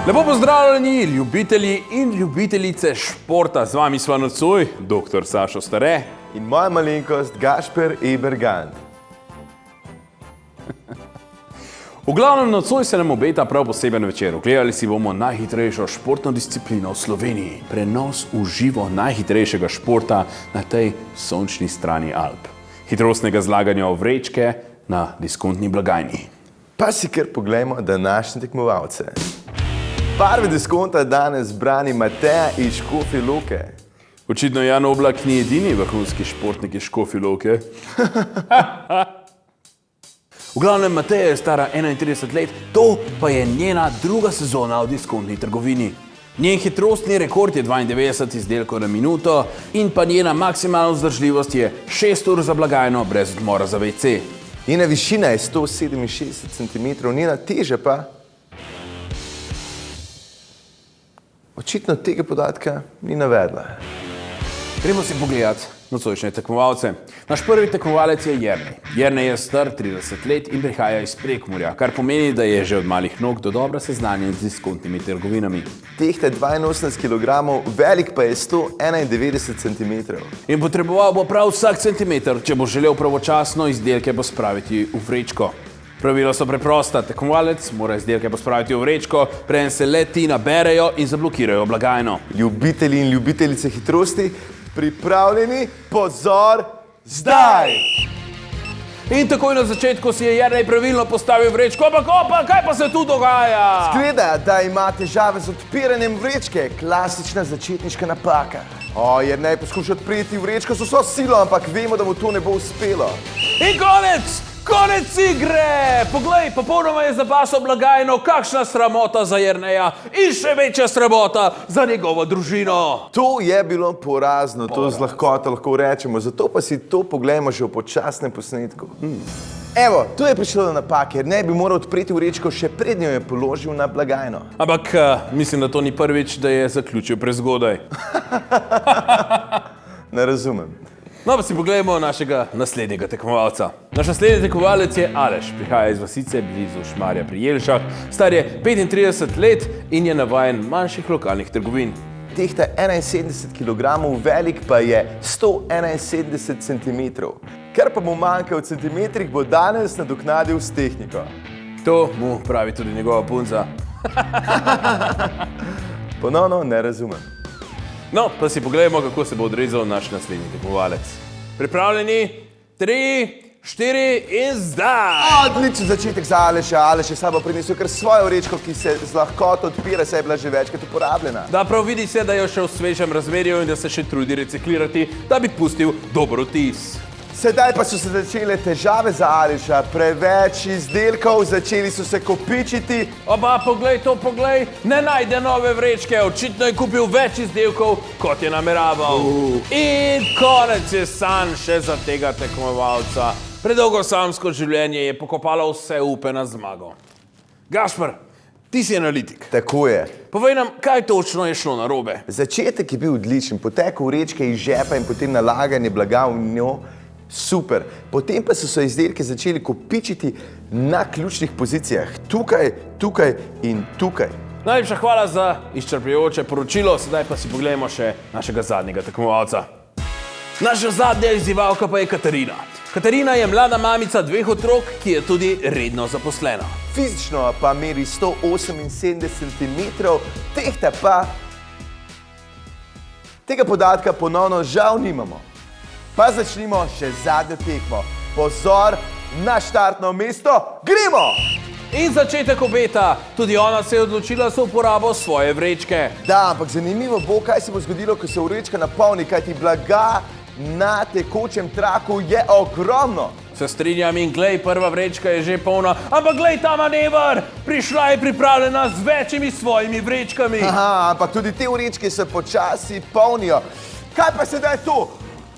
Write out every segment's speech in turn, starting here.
Lepo pozdravljeni, ljubitelji in ljubiteljice športa. Z vami sva nocoj, dr. Sašo Stare. In moja malenkost, Gašper Ebergant. V glavnem nocoj se nam obeta prav poseben večer. Ogledali si bomo najhitrejšo športno disciplino v Sloveniji. Prenos v živo najhitrejšega športa na tej sončni strani Alp. Hitrostnega zlaganja v vrečke na diskontni blagajni. Pa si kar poglejmo današnje tekmovalce. Prvi diskonta danes brani Mateja iz Škofje Loke. Očitno Jan Oblak ni edini vrhunski športnik iz Škofje Loke. V glavnem Mateja je stara 31 let, to pa je njena druga sezona v diskontni trgovini. Njen hitrostni rekord je 92 izdelkov na minuto in pa njena maksimalna vzdržljivost je 6 ur za blagajno brez odmora za WC. Njena višina je 167 cm, njena teža pa... Očitno tega podatka ni navedla. Gremo si pogledati nocojšnje tekmovalce. Naš prvi tekmovalec je Jernej. Jernej je star 30 let in prihaja iz Prekmurja, kar pomeni, da je že od malih nog do dobro seznanjen z diskontnimi trgovinami. Tehta 82 kg, velik pa je 191 cm. In potreboval bo prav vsak centimeter, če bo želel pravočasno izdelke pospraviti v vrečko. Pravila so preprosta, tekmovalec mora izdelke pospraviti v vrečko, preden se le-ti naberejo in zablokirajo blagajno. Ljubitelji in ljubiteljice hitrosti, pripravljeni, pozor, zdaj! In takoj na začetku si je Jernej pravilno postavil vrečko, opa, kaj pa se tu dogaja? Zgleda, da ima težave z odpiranjem vrečke, klasična začetniška napaka. Jernej poskuša odpreti vrečko z vso silo, ampak vemo, da mu to ne bo uspelo. In konec igre! Poglej, popolnoma je zabasal blagajno, kakšna sramota za Jerneja in še večja sramota za njegovo družino. To je bilo porazno, to z lahkoto lahko rečemo, zato pa si to poglejmo že v počasnem posnetku. Evo, tu je prišlo do napake, Jernej bi moral odpreti vrečko, še prednjo je položil na blagajno. Ampak mislim, da to ni prvič, da je zaključil prezgodaj. Ne razumem. No, pa si pogledamo našega naslednjega tekmovalca. Naš naslednji tekmovalec je Aleš, prihaja iz vasice blizu Šmarja pri Jelšah, star je 35 let in je navajen manjših lokalnih trgovin. Tehta 71 kg, velik pa je 171 cm. Ker pa mu manjka v centimetrih, bo danes nadoknadil s tehniko. To mu pravi tudi njegova punca. Ponovno ne razumem. No, pa si pogledamo, kako se bo odrezal naš naslednji tekmovalec. Pripravljeni? 3, 4 in zdaj! Odličen začetek za Aleša. Aleš je sabo prinesel kar svojo vrečko, ki se z lahkoto odpira, saj je bila že večkrat uporabljena. Da, prav vidi se, da je še v svežem razmerju in da se še trudi reciklirati, da bi pustil dober vtis. Sedaj pa so se začele težave za Aleša, preveč izdelkov, začeli so se kopičiti. Oba, poglej, ne najde nove vrečke, očitno je kupil več izdelkov, kot je nameraval. In konec je sanj še za tega tekmovalca. Predolgo samsko življenje je pokopalo vse upe na zmago. Gašper, ti si analitik. Tako je. Povej nam, kaj točno je šlo narobe. Začetek je bil odličen, potek vrečke iz žepa in potem nalaganje blaga v njo. Super. Potem pa so se izdelki začeli kopičiti na ključnih pozicijah. Tukaj in tukaj. Najlepša hvala za izčrpljujoče poročilo, sedaj pa si pogledamo še našega zadnjega tekmovalca. Naša zadnja izzivalka pa je Katarina. Katarina je mlada mamica 2 otrok, ki je tudi redno zaposlena. Fizično pa meri 178 cm, tehta pa... Tega podatka ponovno žal nimamo. Pa začnimo še zadnjo tekmo. Pozor na štartno mesto, gremo! In začetek obeta, tudi ona se je odločila za uporabo svoje vrečke. Da, ampak zanimivo bo, kaj se bo zgodilo, ko se vrečka napolni, kajti blaga na tekočem traku je ogromno. Se strinjam in glej, prva vrečka je že polna, ampak glej ta manever, prišla je pripravljena z večjimi svojimi vrečkami. Aha, ampak tudi te vrečke se počasi polnijo. Kaj pa sedaj to?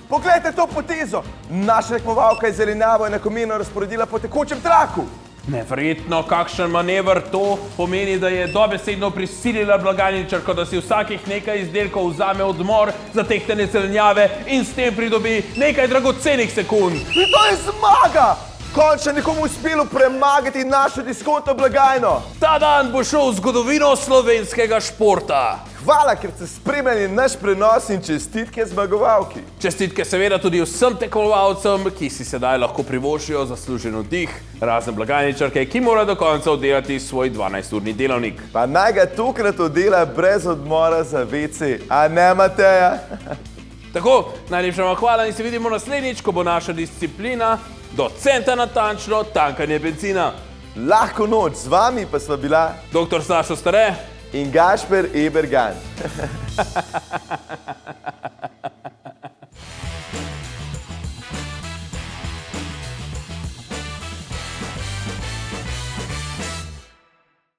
Poglejte to potezo! Naša tekmovalka je zelenjavo enakomerno razporedila po tekočem traku. Neverjetno, kakšen manever to pomeni, da je dobesedno prisilila blagajničarko, da si vsakih nekaj izdelkov vzame odmor za tehtanje zelenjave in s tem pridobi nekaj dragocenih sekund. In to je zmaga! končno nekomu uspelo premagati našo diskontno blagajno. Ta dan bo šel v zgodovino slovenskega športa. Hvala, ker ste spremljali naš prenos in čestitke zmagovalki. Čestitke seveda tudi vsem tekmovalcem, ki si sedaj lahko privoščijo zaslužen oddih, razne blagajničarke, ki morajo do konca oddelati svoj 12-urni delovnik. Pa naj ga tokrat oddela brez odmora za WC, a ne, Mateja? Tako, najlepša vam hvala in se vidimo naslednjič, ko bo naša disciplina do centa natančno tankanje bencina. Lahko noč, z vami pa sva bila Dr. Sašo Stare in Gašper Ebergan.